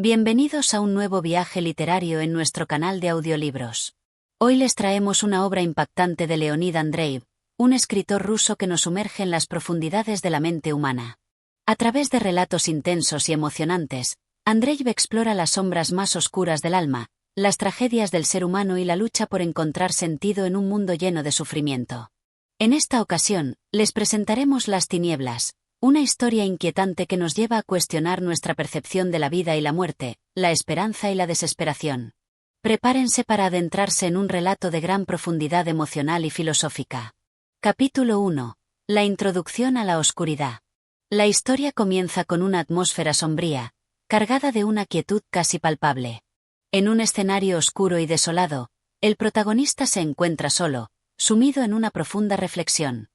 Bienvenidos a un nuevo viaje literario en nuestro canal de audiolibros. Hoy les traemos una obra impactante de Leonid Andreev, un escritor ruso que nos sumerge en las profundidades de la mente humana. A través de relatos intensos y emocionantes, Andreev explora las sombras más oscuras del alma, las tragedias del ser humano y la lucha por encontrar sentido en un mundo lleno de sufrimiento. En esta ocasión, les presentaremos Las tinieblas, una historia inquietante que nos lleva a cuestionar nuestra percepción de la vida y la muerte, la esperanza y la desesperación. Prepárense para adentrarse en un relato de gran profundidad emocional y filosófica. Capítulo 1. La introducción a la oscuridad. La historia comienza con una atmósfera sombría, cargada de una quietud casi palpable. En un escenario oscuro y desolado, el protagonista se encuentra solo, sumido en una profunda reflexión.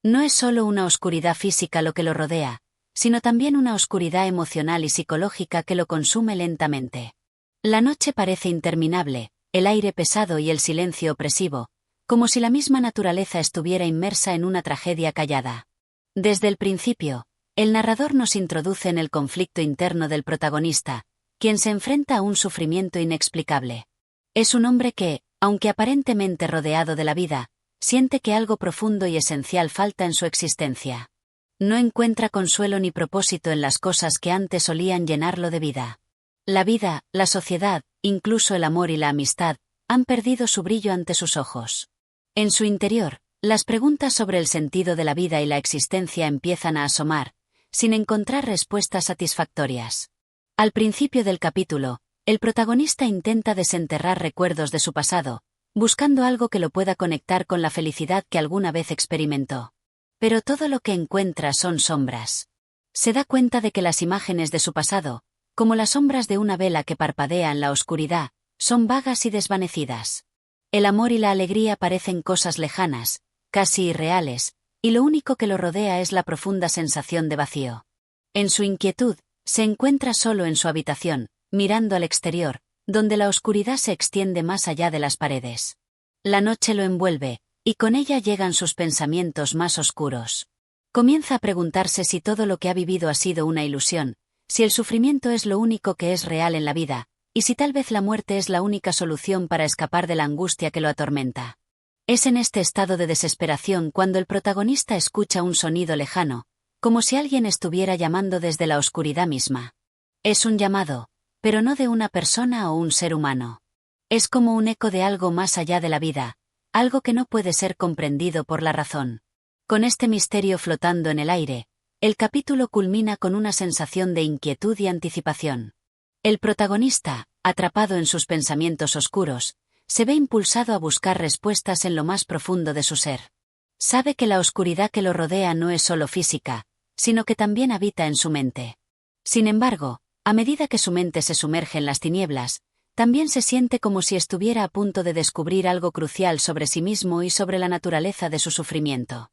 No es solo una oscuridad física lo que lo rodea, sino también una oscuridad emocional y psicológica que lo consume lentamente. La noche parece interminable, el aire pesado y el silencio opresivo, como si la misma naturaleza estuviera inmersa en una tragedia callada. Desde el principio, el narrador nos introduce en el conflicto interno del protagonista, quien se enfrenta a un sufrimiento inexplicable. Es un hombre que, aunque aparentemente rodeado de la vida, siente que algo profundo y esencial falta en su existencia. No encuentra consuelo ni propósito en las cosas que antes solían llenarlo de vida. La vida, la sociedad, incluso el amor y la amistad, han perdido su brillo ante sus ojos. En su interior, las preguntas sobre el sentido de la vida y la existencia empiezan a asomar, sin encontrar respuestas satisfactorias. Al principio del capítulo, el protagonista intenta desenterrar recuerdos de su pasado, buscando algo que lo pueda conectar con la felicidad que alguna vez experimentó. Pero todo lo que encuentra son sombras. Se da cuenta de que las imágenes de su pasado, como las sombras de una vela que parpadea en la oscuridad, son vagas y desvanecidas. El amor y la alegría parecen cosas lejanas, casi irreales, y lo único que lo rodea es la profunda sensación de vacío. En su inquietud, se encuentra solo en su habitación, mirando al exterior, donde la oscuridad se extiende más allá de las paredes. La noche lo envuelve, y con ella llegan sus pensamientos más oscuros. Comienza a preguntarse si todo lo que ha vivido ha sido una ilusión, si el sufrimiento es lo único que es real en la vida, y si tal vez la muerte es la única solución para escapar de la angustia que lo atormenta. Es en este estado de desesperación cuando el protagonista escucha un sonido lejano, como si alguien estuviera llamando desde la oscuridad misma. Es un llamado, pero no de una persona o un ser humano. Es como un eco de algo más allá de la vida, algo que no puede ser comprendido por la razón. Con este misterio flotando en el aire, el capítulo culmina con una sensación de inquietud y anticipación. El protagonista, atrapado en sus pensamientos oscuros, se ve impulsado a buscar respuestas en lo más profundo de su ser. Sabe que la oscuridad que lo rodea no es solo física, sino que también habita en su mente. Sin embargo, a medida que su mente se sumerge en las tinieblas, también se siente como si estuviera a punto de descubrir algo crucial sobre sí mismo y sobre la naturaleza de su sufrimiento.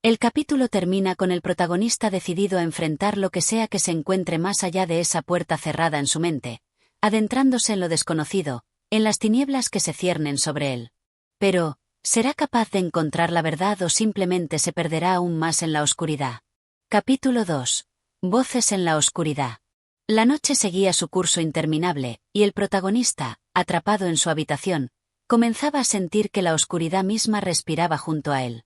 El capítulo termina con el protagonista decidido a enfrentar lo que sea que se encuentre más allá de esa puerta cerrada en su mente, adentrándose en lo desconocido, en las tinieblas que se ciernen sobre él. Pero, ¿será capaz de encontrar la verdad o simplemente se perderá aún más en la oscuridad? Capítulo 2. Voces en la oscuridad. La noche seguía su curso interminable, y el protagonista, atrapado en su habitación, comenzaba a sentir que la oscuridad misma respiraba junto a él.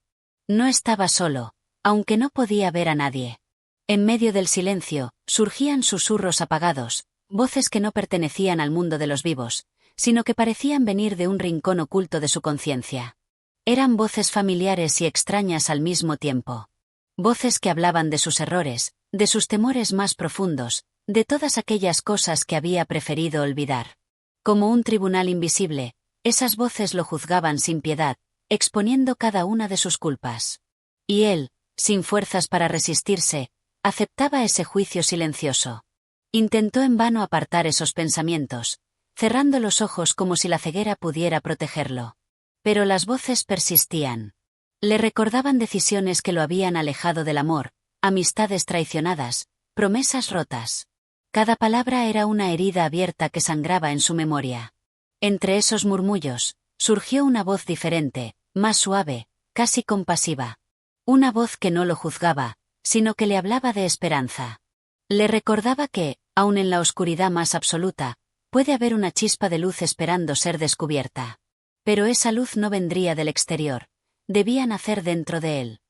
No estaba solo, aunque no podía ver a nadie. En medio del silencio, surgían susurros apagados, voces que no pertenecían al mundo de los vivos, sino que parecían venir de un rincón oculto de su conciencia. Eran voces familiares y extrañas al mismo tiempo. Voces que hablaban de sus errores, de sus temores más profundos, de todas aquellas cosas que había preferido olvidar. Como un tribunal invisible, esas voces lo juzgaban sin piedad, exponiendo cada una de sus culpas. Y él, sin fuerzas para resistirse, aceptaba ese juicio silencioso. Intentó en vano apartar esos pensamientos, cerrando los ojos como si la ceguera pudiera protegerlo. Pero las voces persistían. Le recordaban decisiones que lo habían alejado del amor, amistades traicionadas, promesas rotas. Cada palabra era una herida abierta que sangraba en su memoria. Entre esos murmullos, surgió una voz diferente, más suave, casi compasiva. Una voz que no lo juzgaba, sino que le hablaba de esperanza. Le recordaba que, Aun en la oscuridad más absoluta, puede haber una chispa de luz esperando ser descubierta. Pero esa luz no vendría del exterior, debía nacer dentro de él.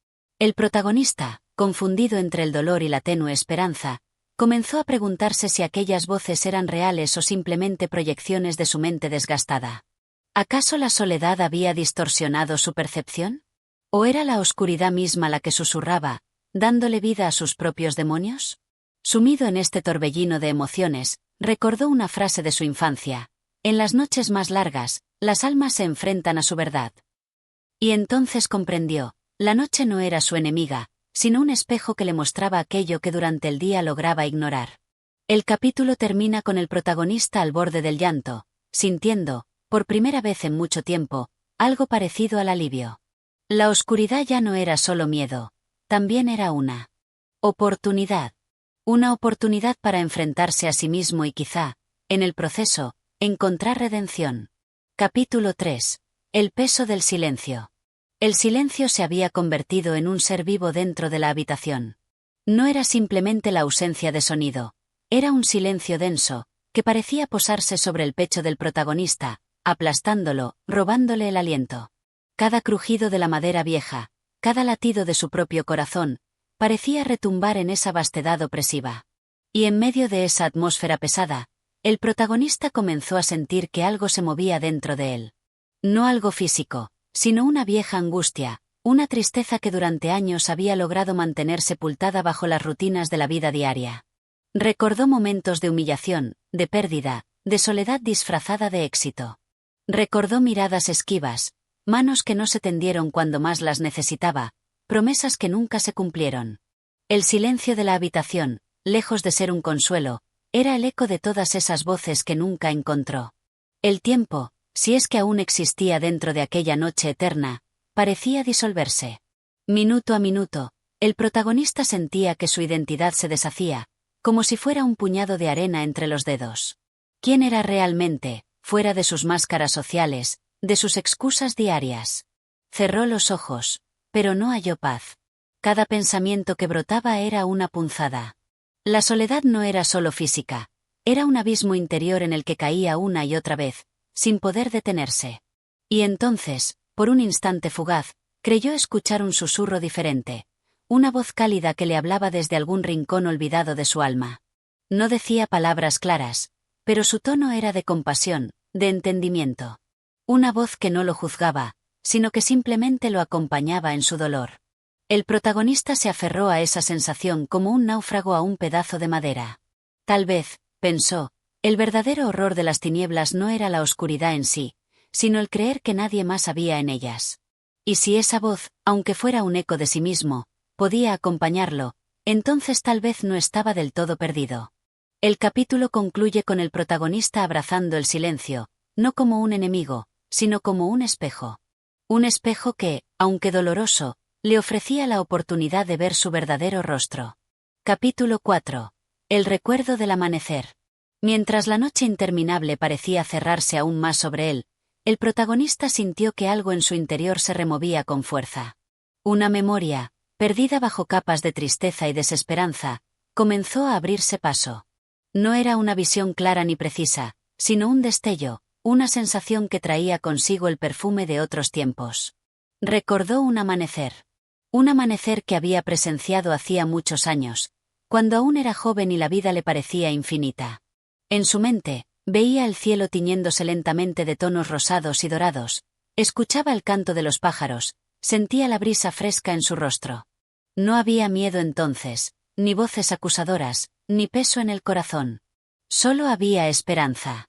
El protagonista, confundido entre el dolor y la tenue esperanza, comenzó a preguntarse si aquellas voces eran reales o simplemente proyecciones de su mente desgastada. ¿Acaso la soledad había distorsionado su percepción? ¿O era la oscuridad misma la que susurraba, dándole vida a sus propios demonios? Sumido en este torbellino de emociones, recordó una frase de su infancia: en las noches más largas, las almas se enfrentan a su verdad. Y entonces comprendió, la noche no era su enemiga, sino un espejo que le mostraba aquello que durante el día lograba ignorar. El capítulo termina con el protagonista al borde del llanto, sintiendo, por primera vez en mucho tiempo, algo parecido al alivio. La oscuridad ya no era solo miedo, también era una oportunidad. Una oportunidad para enfrentarse a sí mismo y quizá, en el proceso, encontrar redención. Capítulo 3. El peso del silencio. El silencio se había convertido en un ser vivo dentro de la habitación. No era simplemente la ausencia de sonido, era un silencio denso, que parecía posarse sobre el pecho del protagonista, aplastándolo, robándole el aliento. Cada crujido de la madera vieja, cada latido de su propio corazón, parecía retumbar en esa vastedad opresiva. Y en medio de esa atmósfera pesada, el protagonista comenzó a sentir que algo se movía dentro de él. No algo físico, sino una vieja angustia, una tristeza que durante años había logrado mantener sepultada bajo las rutinas de la vida diaria. Recordó momentos de humillación, de pérdida, de soledad disfrazada de éxito. Recordó miradas esquivas, manos que no se tendieron cuando más las necesitaba, promesas que nunca se cumplieron. El silencio de la habitación, lejos de ser un consuelo, era el eco de todas esas voces que nunca encontró. El tiempo, si es que aún existía dentro de aquella noche eterna, parecía disolverse. Minuto a minuto, el protagonista sentía que su identidad se deshacía, como si fuera un puñado de arena entre los dedos. ¿Quién era realmente, fuera de sus máscaras sociales, de sus excusas diarias? Cerró los ojos, pero no halló paz. Cada pensamiento que brotaba era una punzada. La soledad no era solo física, era un abismo interior en el que caía una y otra vez, sin poder detenerse. Y entonces, por un instante fugaz, creyó escuchar un susurro diferente, una voz cálida que le hablaba desde algún rincón olvidado de su alma. No decía palabras claras, pero su tono era de compasión, de entendimiento. Una voz que no lo juzgaba, sino que simplemente lo acompañaba en su dolor. El protagonista se aferró a esa sensación como un náufrago a un pedazo de madera. Tal vez, pensó, el verdadero horror de las tinieblas no era la oscuridad en sí, sino el creer que nadie más había en ellas. Y si esa voz, aunque fuera un eco de sí mismo, podía acompañarlo, entonces tal vez no estaba del todo perdido. El capítulo concluye con el protagonista abrazando el silencio, no como un enemigo, sino como un espejo. Un espejo que, aunque doloroso, le ofrecía la oportunidad de ver su verdadero rostro. Capítulo 4. El recuerdo del amanecer. Mientras la noche interminable parecía cerrarse aún más sobre él, el protagonista sintió que algo en su interior se removía con fuerza. Una memoria, perdida bajo capas de tristeza y desesperanza, comenzó a abrirse paso. No era una visión clara ni precisa, sino un destello, una sensación que traía consigo el perfume de otros tiempos. Recordó un amanecer que había presenciado hacía muchos años, cuando aún era joven y la vida le parecía infinita. En su mente, veía el cielo tiñéndose lentamente de tonos rosados y dorados, escuchaba el canto de los pájaros, sentía la brisa fresca en su rostro. No había miedo entonces, ni voces acusadoras, ni peso en el corazón. Solo había esperanza.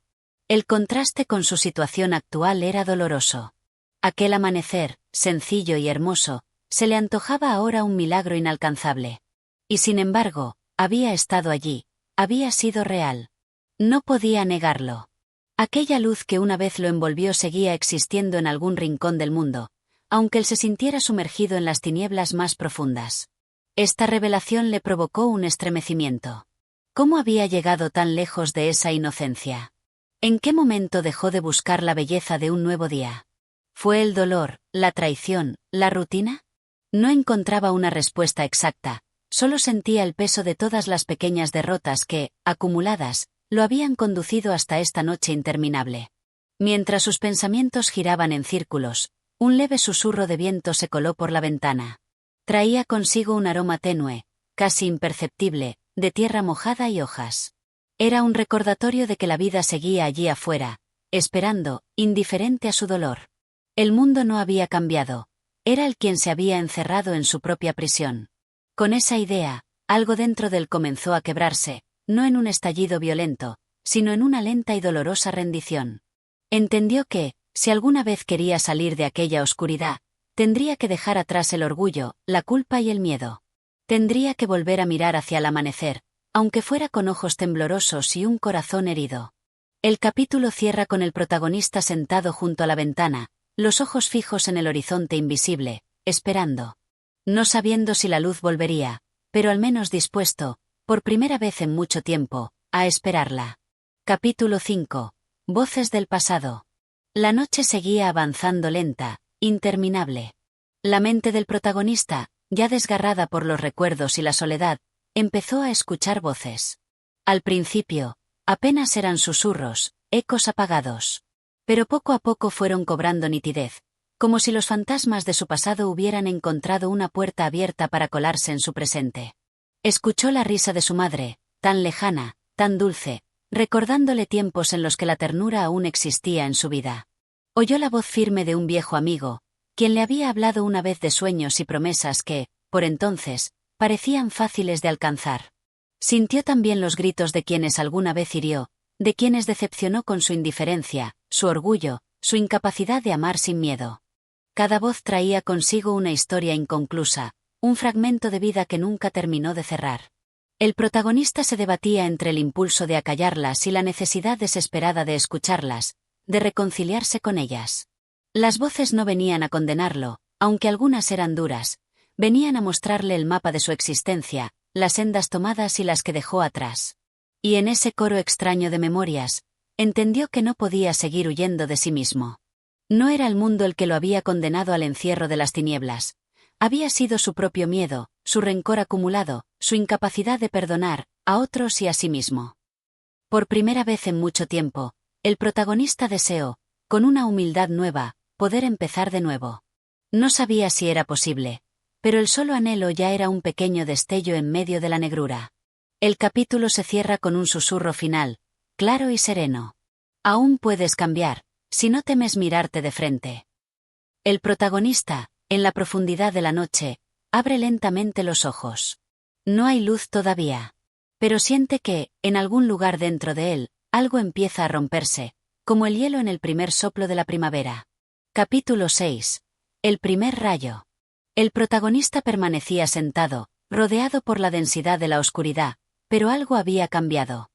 El contraste con su situación actual era doloroso. Aquel amanecer, sencillo y hermoso, se le antojaba ahora un milagro inalcanzable. Y sin embargo, había estado allí, había sido real. No podía negarlo. Aquella luz que una vez lo envolvió seguía existiendo en algún rincón del mundo, aunque él se sintiera sumergido en las tinieblas más profundas. Esta revelación le provocó un estremecimiento. ¿Cómo había llegado tan lejos de esa inocencia? ¿En qué momento dejó de buscar la belleza de un nuevo día? ¿Fue el dolor, la traición, la rutina? No encontraba una respuesta exacta, Solo sentía el peso de todas las pequeñas derrotas que, acumuladas, lo habían conducido hasta esta noche interminable. Mientras sus pensamientos giraban en círculos, un leve susurro de viento se coló por la ventana. Traía consigo un aroma tenue, casi imperceptible, de tierra mojada y hojas. Era un recordatorio de que la vida seguía allí afuera, esperando, indiferente a su dolor. El mundo no había cambiado. Era él quien se había encerrado en su propia prisión. Con esa idea, algo dentro de él comenzó a quebrarse, no en un estallido violento, sino en una lenta y dolorosa rendición. Entendió que, si alguna vez quería salir de aquella oscuridad, tendría que dejar atrás el orgullo, la culpa y el miedo. Tendría que volver a mirar hacia el amanecer, aunque fuera con ojos temblorosos y un corazón herido. El capítulo cierra con el protagonista sentado junto a la ventana, los ojos fijos en el horizonte invisible, esperando. No sabiendo si la luz volvería, pero al menos dispuesto, por primera vez en mucho tiempo, a esperarla. Capítulo 5. Voces del pasado. La noche seguía avanzando lenta, interminable. La mente del protagonista, ya desgarrada por los recuerdos y la soledad, empezó a escuchar voces. Al principio, apenas eran susurros, ecos apagados. Pero poco a poco fueron cobrando nitidez, como si los fantasmas de su pasado hubieran encontrado una puerta abierta para colarse en su presente. Escuchó la risa de su madre, tan lejana, tan dulce, recordándole tiempos en los que la ternura aún existía en su vida. Oyó la voz firme de un viejo amigo, quien le había hablado una vez de sueños y promesas que, por entonces, parecían fáciles de alcanzar. Sintió también los gritos de quienes alguna vez hirió, de quienes decepcionó con su indiferencia, su orgullo, su incapacidad de amar sin miedo. Cada voz traía consigo una historia inconclusa, un fragmento de vida que nunca terminó de cerrar. El protagonista se debatía entre el impulso de acallarlas y la necesidad desesperada de escucharlas, de reconciliarse con ellas. Las voces no venían a condenarlo, aunque algunas eran duras, venían a mostrarle el mapa de su existencia, las sendas tomadas y las que dejó atrás. Y en ese coro extraño de memorias, entendió que no podía seguir huyendo de sí mismo. No era el mundo el que lo había condenado al encierro de las tinieblas. Había sido su propio miedo, su rencor acumulado, su incapacidad de perdonar, a otros y a sí mismo. Por primera vez en mucho tiempo, el protagonista deseó, con una humildad nueva, poder empezar de nuevo. No sabía si era posible, pero el solo anhelo ya era un pequeño destello en medio de la negrura. El capítulo se cierra con un susurro final, claro y sereno. Aún puedes cambiar, si no temes mirarte de frente. El protagonista, en la profundidad de la noche, abre lentamente los ojos. No hay luz todavía. Pero siente que, en algún lugar dentro de él, algo empieza a romperse, como el hielo en el primer soplo de la primavera. Capítulo 6. El primer rayo. El protagonista permanecía sentado, rodeado por la densidad de la oscuridad, pero algo había cambiado.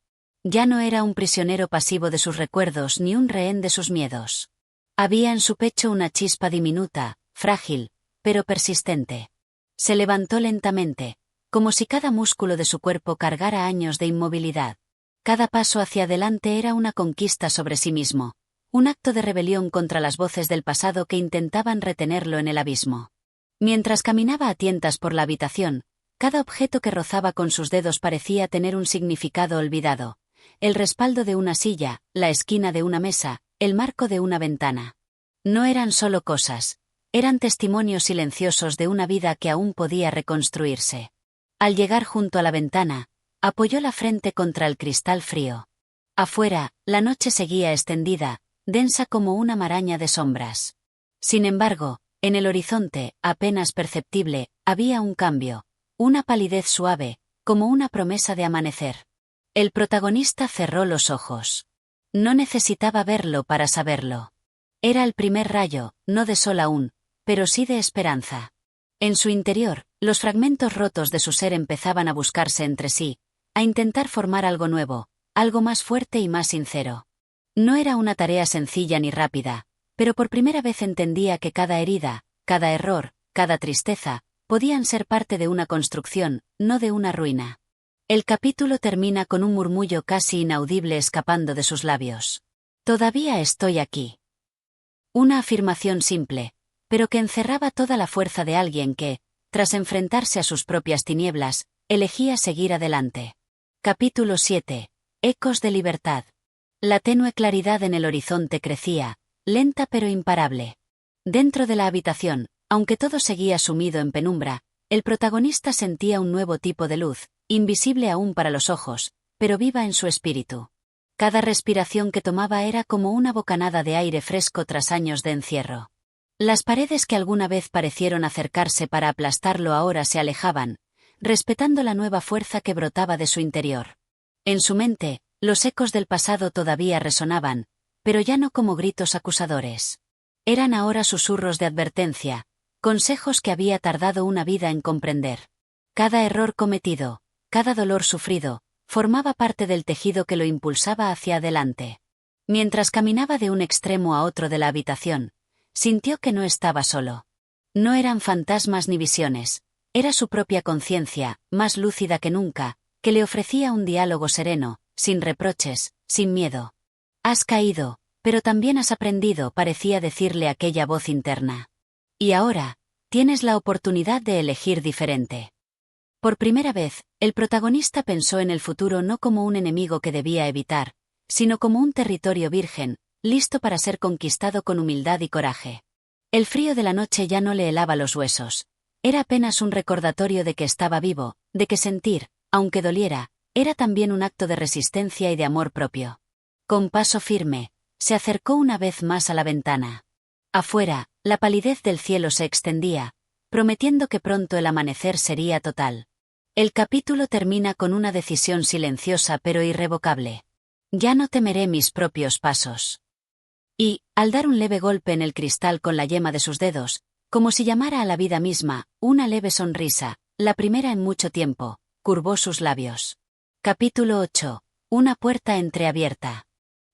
Ya no era un prisionero pasivo de sus recuerdos ni un rehén de sus miedos. Había en su pecho una chispa diminuta, frágil, pero persistente. Se levantó lentamente, como si cada músculo de su cuerpo cargara años de inmovilidad. Cada paso hacia adelante era una conquista sobre sí mismo, un acto de rebelión contra las voces del pasado que intentaban retenerlo en el abismo. Mientras caminaba a tientas por la habitación, cada objeto que rozaba con sus dedos parecía tener un significado olvidado. El respaldo de una silla, la esquina de una mesa, el marco de una ventana. No eran solo cosas, eran testimonios silenciosos de una vida que aún podía reconstruirse. Al llegar junto a la ventana, apoyó la frente contra el cristal frío. Afuera, la noche seguía extendida, densa como una maraña de sombras. Sin embargo, en el horizonte, apenas perceptible, había un cambio, una palidez suave, como una promesa de amanecer. El protagonista cerró los ojos. No necesitaba verlo para saberlo. Era el primer rayo, no de sol aún, pero sí de esperanza. En su interior, los fragmentos rotos de su ser empezaban a buscarse entre sí, a intentar formar algo nuevo, algo más fuerte y más sincero. No era una tarea sencilla ni rápida, pero por primera vez entendía que cada herida, cada error, cada tristeza, podían ser parte de una construcción, no de una ruina. El capítulo termina con un murmullo casi inaudible escapando de sus labios. Todavía estoy aquí. Una afirmación simple, pero que encerraba toda la fuerza de alguien que, tras enfrentarse a sus propias tinieblas, elegía seguir adelante. Capítulo 7. Ecos de libertad. La tenue claridad en el horizonte crecía, lenta pero imparable. Dentro de la habitación, aunque todo seguía sumido en penumbra, el protagonista sentía un nuevo tipo de luz, invisible aún para los ojos, pero viva en su espíritu. Cada respiración que tomaba era como una bocanada de aire fresco tras años de encierro. Las paredes que alguna vez parecieron acercarse para aplastarlo ahora se alejaban, respetando la nueva fuerza que brotaba de su interior. En su mente, los ecos del pasado todavía resonaban, pero ya no como gritos acusadores. Eran ahora susurros de advertencia, consejos que había tardado una vida en comprender. Cada error cometido, cada dolor sufrido, formaba parte del tejido que lo impulsaba hacia adelante. Mientras caminaba de un extremo a otro de la habitación, sintió que no estaba solo. No eran fantasmas ni visiones, era su propia conciencia, más lúcida que nunca, que le ofrecía un diálogo sereno, sin reproches, sin miedo. Has caído, pero también has aprendido, parecía decirle aquella voz interna. Y ahora, tienes la oportunidad de elegir diferente. Por primera vez, el protagonista pensó en el futuro no como un enemigo que debía evitar, sino como un territorio virgen, listo para ser conquistado con humildad y coraje. El frío de la noche ya no le helaba los huesos. Era apenas un recordatorio de que estaba vivo, de que sentir, aunque doliera, era también un acto de resistencia y de amor propio. Con paso firme, se acercó una vez más a la ventana. Afuera, la palidez del cielo se extendía, prometiendo que pronto el amanecer sería total. El capítulo termina con una decisión silenciosa pero irrevocable. Ya no temeré mis propios pasos. Y, al dar un leve golpe en el cristal con la yema de sus dedos, como si llamara a la vida misma, una leve sonrisa, la primera en mucho tiempo, curvó sus labios. Capítulo 8. Una puerta entreabierta.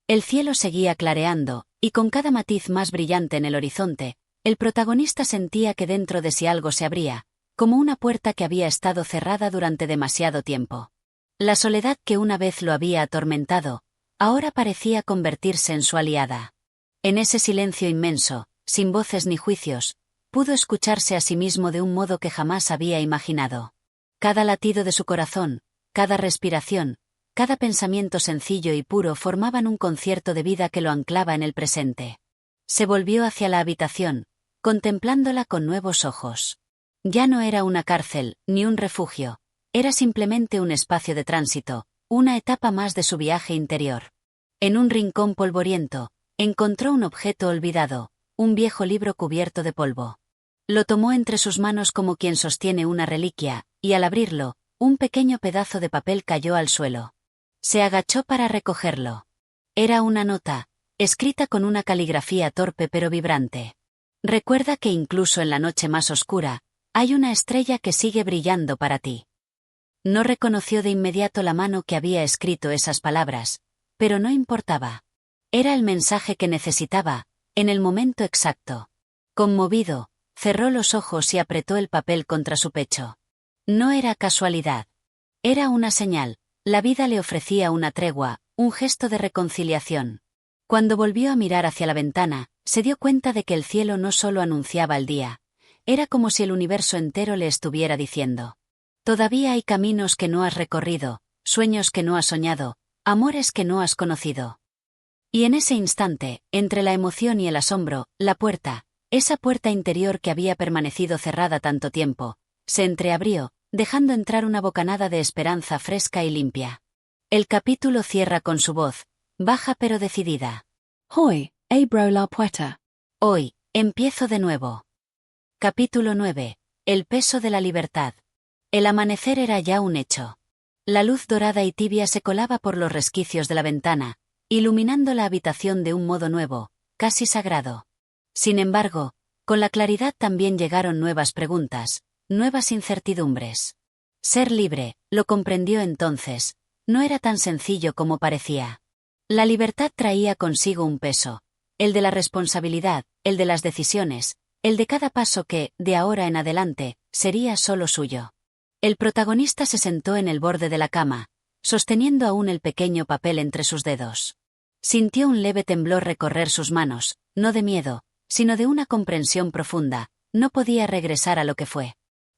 El cielo seguía clareando, y con cada matiz más brillante en el horizonte, el protagonista sentía que dentro de sí algo se abría, como una puerta que había estado cerrada durante demasiado tiempo. La soledad que una vez lo había atormentado, ahora parecía convertirse en su aliada. En ese silencio inmenso, sin voces ni juicios, pudo escucharse a sí mismo de un modo que jamás había imaginado. Cada latido de su corazón, cada respiración, cada pensamiento sencillo y puro formaban un concierto de vida que lo anclaba en el presente. Se volvió hacia la habitación, contemplándola con nuevos ojos. Ya no era una cárcel, ni un refugio, era simplemente un espacio de tránsito, una etapa más de su viaje interior. En un rincón polvoriento, encontró un objeto olvidado, un viejo libro cubierto de polvo. Lo tomó entre sus manos como quien sostiene una reliquia, y al abrirlo, un pequeño pedazo de papel cayó al suelo. Se agachó para recogerlo. Era una nota, escrita con una caligrafía torpe pero vibrante. Recuerda que incluso en la noche más oscura, hay una estrella que sigue brillando para ti. No reconoció de inmediato la mano que había escrito esas palabras, pero no importaba. Era el mensaje que necesitaba, en el momento exacto. Conmovido, cerró los ojos y apretó el papel contra su pecho. No era casualidad. Era una señal, la vida le ofrecía una tregua, un gesto de reconciliación. Cuando volvió a mirar hacia la ventana, se dio cuenta de que el cielo no solo anunciaba el día. Era como si el universo entero le estuviera diciendo: todavía hay caminos que no has recorrido, sueños que no has soñado, amores que no has conocido. Y en ese instante, entre la emoción y el asombro, la puerta, esa puerta interior que había permanecido cerrada tanto tiempo, se entreabrió, dejando entrar una bocanada de esperanza fresca y limpia. El capítulo cierra con su voz, baja pero decidida. Hoy, abro la puerta. Hoy, empiezo de nuevo. Capítulo 9. El peso de la libertad. El amanecer era ya un hecho. La luz dorada y tibia se colaba por los resquicios de la ventana, iluminando la habitación de un modo nuevo, casi sagrado. Sin embargo, con la claridad también llegaron nuevas preguntas, nuevas incertidumbres. Ser libre, lo comprendió entonces, no era tan sencillo como parecía. La libertad traía consigo un peso, el de la responsabilidad, el de las decisiones, el de cada paso que, de ahora en adelante, sería solo suyo. El protagonista se sentó en el borde de la cama, sosteniendo aún el pequeño papel entre sus dedos. Sintió un leve temblor recorrer sus manos, no de miedo, sino de una comprensión profunda, no podía regresar a lo que fue.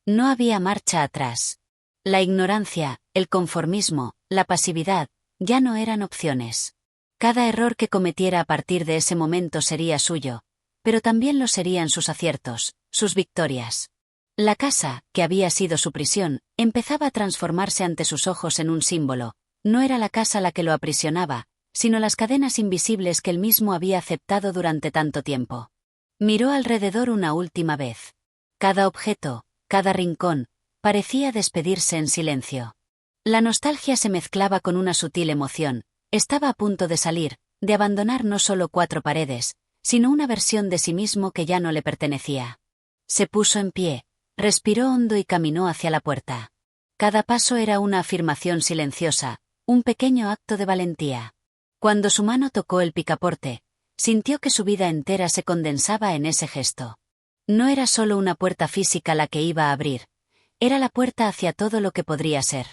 No había marcha atrás. La ignorancia, el conformismo, la pasividad, ya no eran opciones. Cada error que cometiera a partir de ese momento sería suyo, pero también lo serían sus aciertos, sus victorias. La casa, que había sido su prisión, empezaba a transformarse ante sus ojos en un símbolo. No era la casa la que lo aprisionaba, sino las cadenas invisibles que él mismo había aceptado durante tanto tiempo. Miró alrededor una última vez. Cada objeto, cada rincón, parecía despedirse en silencio. La nostalgia se mezclaba con una sutil emoción. Estaba a punto de salir, de abandonar no solo 4 paredes, sino una versión de sí mismo que ya no le pertenecía. Se puso en pie, respiró hondo y caminó hacia la puerta. Cada paso era una afirmación silenciosa, un pequeño acto de valentía. Cuando su mano tocó el picaporte, sintió que su vida entera se condensaba en ese gesto. No era solo una puerta física la que iba a abrir, era la puerta hacia todo lo que podría ser.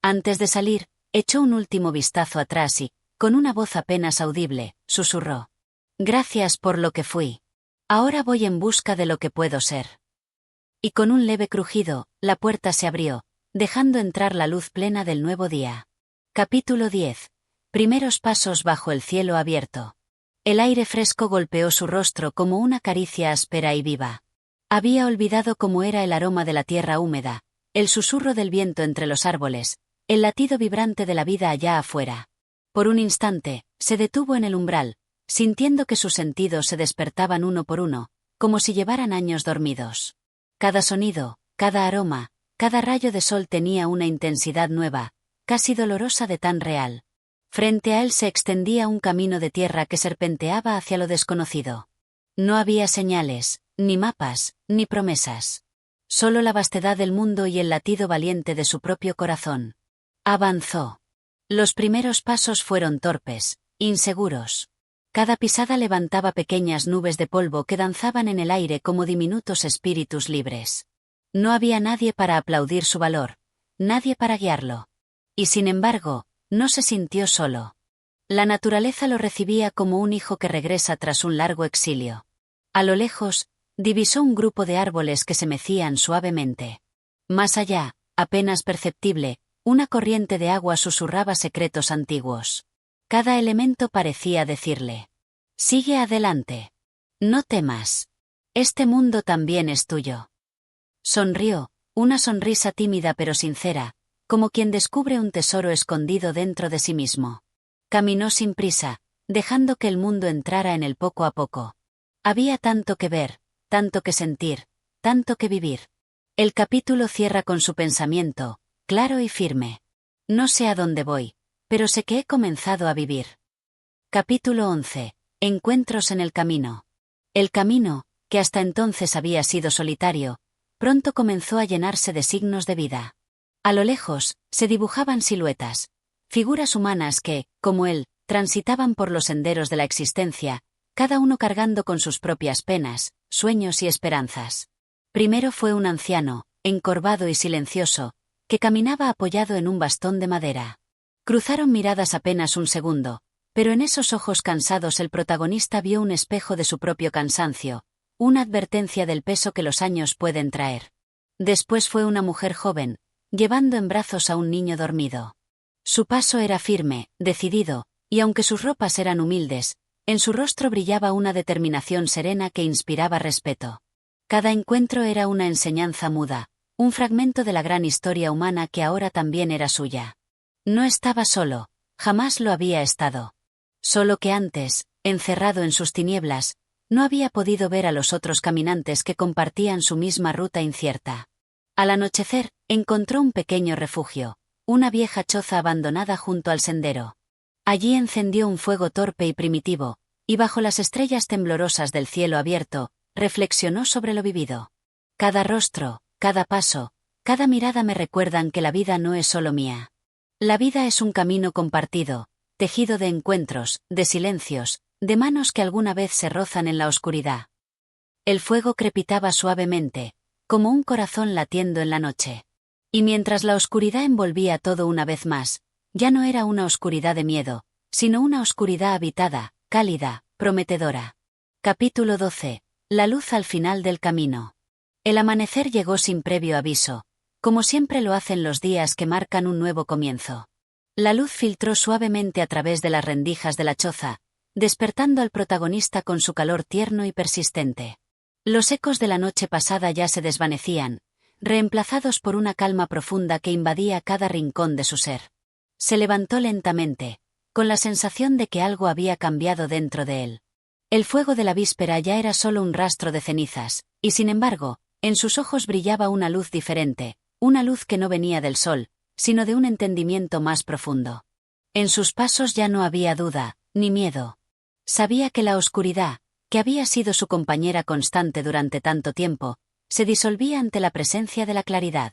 Antes de salir, echó un último vistazo atrás y, con una voz apenas audible, susurró: «Gracias por lo que fui. Ahora voy en busca de lo que puedo ser». Y con un leve crujido, la puerta se abrió, dejando entrar la luz plena del nuevo día. Capítulo 10. Primeros pasos bajo el cielo abierto. El aire fresco golpeó su rostro como una caricia áspera y viva. Había olvidado cómo era el aroma de la tierra húmeda, el susurro del viento entre los árboles, el latido vibrante de la vida allá afuera. Por un instante, se detuvo en el umbral, sintiendo que sus sentidos se despertaban uno por uno, como si llevaran años dormidos. Cada sonido, cada aroma, cada rayo de sol tenía una intensidad nueva, casi dolorosa de tan real. Frente a él se extendía un camino de tierra que serpenteaba hacia lo desconocido. No había señales, ni mapas, ni promesas. Solo la vastedad del mundo y el latido valiente de su propio corazón. Avanzó. Los primeros pasos fueron torpes, inseguros. Cada pisada levantaba pequeñas nubes de polvo que danzaban en el aire como diminutos espíritus libres. No había nadie para aplaudir su valor, nadie para guiarlo. Y sin embargo, no se sintió solo. La naturaleza lo recibía como un hijo que regresa tras un largo exilio. A lo lejos, divisó un grupo de árboles que se mecían suavemente. Más allá, apenas perceptible, una corriente de agua susurraba secretos antiguos. Cada elemento parecía decirle: «Sigue adelante. No temas. Este mundo también es tuyo». Sonrió, una sonrisa tímida pero sincera, como quien descubre un tesoro escondido dentro de sí mismo. Caminó sin prisa, dejando que el mundo entrara en él poco a poco. Había tanto que ver, tanto que sentir, tanto que vivir. El capítulo cierra con su pensamiento, claro y firme. No sé a dónde voy, pero sé que he comenzado a vivir. Capítulo 11. Encuentros en el camino. El camino, que hasta entonces había sido solitario, pronto comenzó a llenarse de signos de vida. A lo lejos, se dibujaban siluetas, figuras humanas que, como él, transitaban por los senderos de la existencia, cada uno cargando con sus propias penas, sueños y esperanzas. Primero fue un anciano, encorvado y silencioso, que caminaba apoyado en un bastón de madera. Cruzaron miradas apenas un segundo, pero en esos ojos cansados el protagonista vio un espejo de su propio cansancio, una advertencia del peso que los años pueden traer. Después fue una mujer joven, llevando en brazos a un niño dormido. Su paso era firme, decidido, y aunque sus ropas eran humildes, en su rostro brillaba una determinación serena que inspiraba respeto. Cada encuentro era una enseñanza muda, un fragmento de la gran historia humana que ahora también era suya. No estaba solo, jamás lo había estado. Solo que antes, encerrado en sus tinieblas, no había podido ver a los otros caminantes que compartían su misma ruta incierta. Al anochecer, encontró un pequeño refugio, una vieja choza abandonada junto al sendero. Allí encendió un fuego torpe y primitivo, y bajo las estrellas temblorosas del cielo abierto, reflexionó sobre lo vivido. Cada rostro, cada paso, cada mirada me recuerdan que la vida no es solo mía. La vida es un camino compartido, tejido de encuentros, de silencios, de manos que alguna vez se rozan en la oscuridad. El fuego crepitaba suavemente, como un corazón latiendo en la noche. Y mientras la oscuridad envolvía todo una vez más, ya no era una oscuridad de miedo, sino una oscuridad habitada, cálida, prometedora. Capítulo 12. La luz al final del camino. El amanecer llegó sin previo aviso, como siempre lo hacen los días que marcan un nuevo comienzo. La luz filtró suavemente a través de las rendijas de la choza, despertando al protagonista con su calor tierno y persistente. Los ecos de la noche pasada ya se desvanecían, reemplazados por una calma profunda que invadía cada rincón de su ser. Se levantó lentamente, con la sensación de que algo había cambiado dentro de él. El fuego de la víspera ya era solo un rastro de cenizas, y sin embargo, en sus ojos brillaba una luz diferente, una luz que no venía del sol, sino de un entendimiento más profundo. En sus pasos ya no había duda, ni miedo. Sabía que la oscuridad, que había sido su compañera constante durante tanto tiempo, se disolvía ante la presencia de la claridad.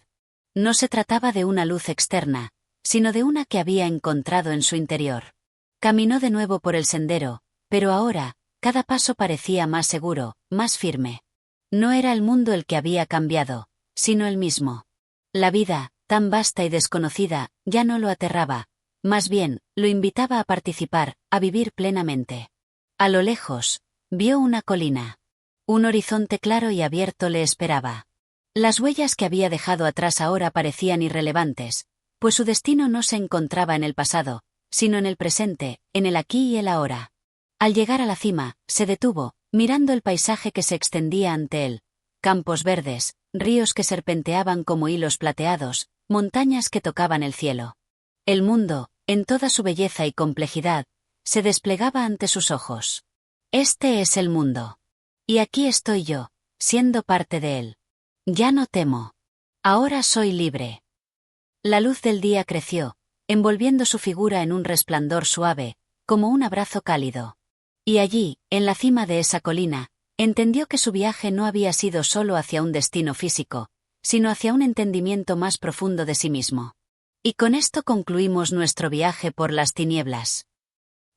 No se trataba de una luz externa, sino de una que había encontrado en su interior. Caminó de nuevo por el sendero, pero ahora, cada paso parecía más seguro, más firme. No era el mundo el que había cambiado, sino él mismo. La vida, tan vasta y desconocida, ya no lo aterraba, más bien, lo invitaba a participar, a vivir plenamente. A lo lejos, vio una colina. Un horizonte claro y abierto le esperaba. Las huellas que había dejado atrás ahora parecían irrelevantes, pues su destino no se encontraba en el pasado, sino en el presente, en el aquí y el ahora. Al llegar a la cima, se detuvo, mirando el paisaje que se extendía ante él. Campos verdes, ríos que serpenteaban como hilos plateados, montañas que tocaban el cielo. El mundo, en toda su belleza y complejidad, se desplegaba ante sus ojos. Este es el mundo. Y aquí estoy yo, siendo parte de él. Ya no temo. Ahora soy libre. La luz del día creció, envolviendo su figura en un resplandor suave, como un abrazo cálido. Y allí, en la cima de esa colina, entendió que su viaje no había sido solo hacia un destino físico, sino hacia un entendimiento más profundo de sí mismo. Y con esto concluimos nuestro viaje por las tinieblas.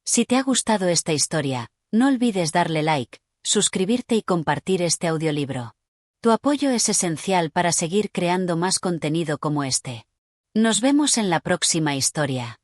Si te ha gustado esta historia, no olvides darle like, suscribirte y compartir este audiolibro. Tu apoyo es esencial para seguir creando más contenido como este. Nos vemos en la próxima historia.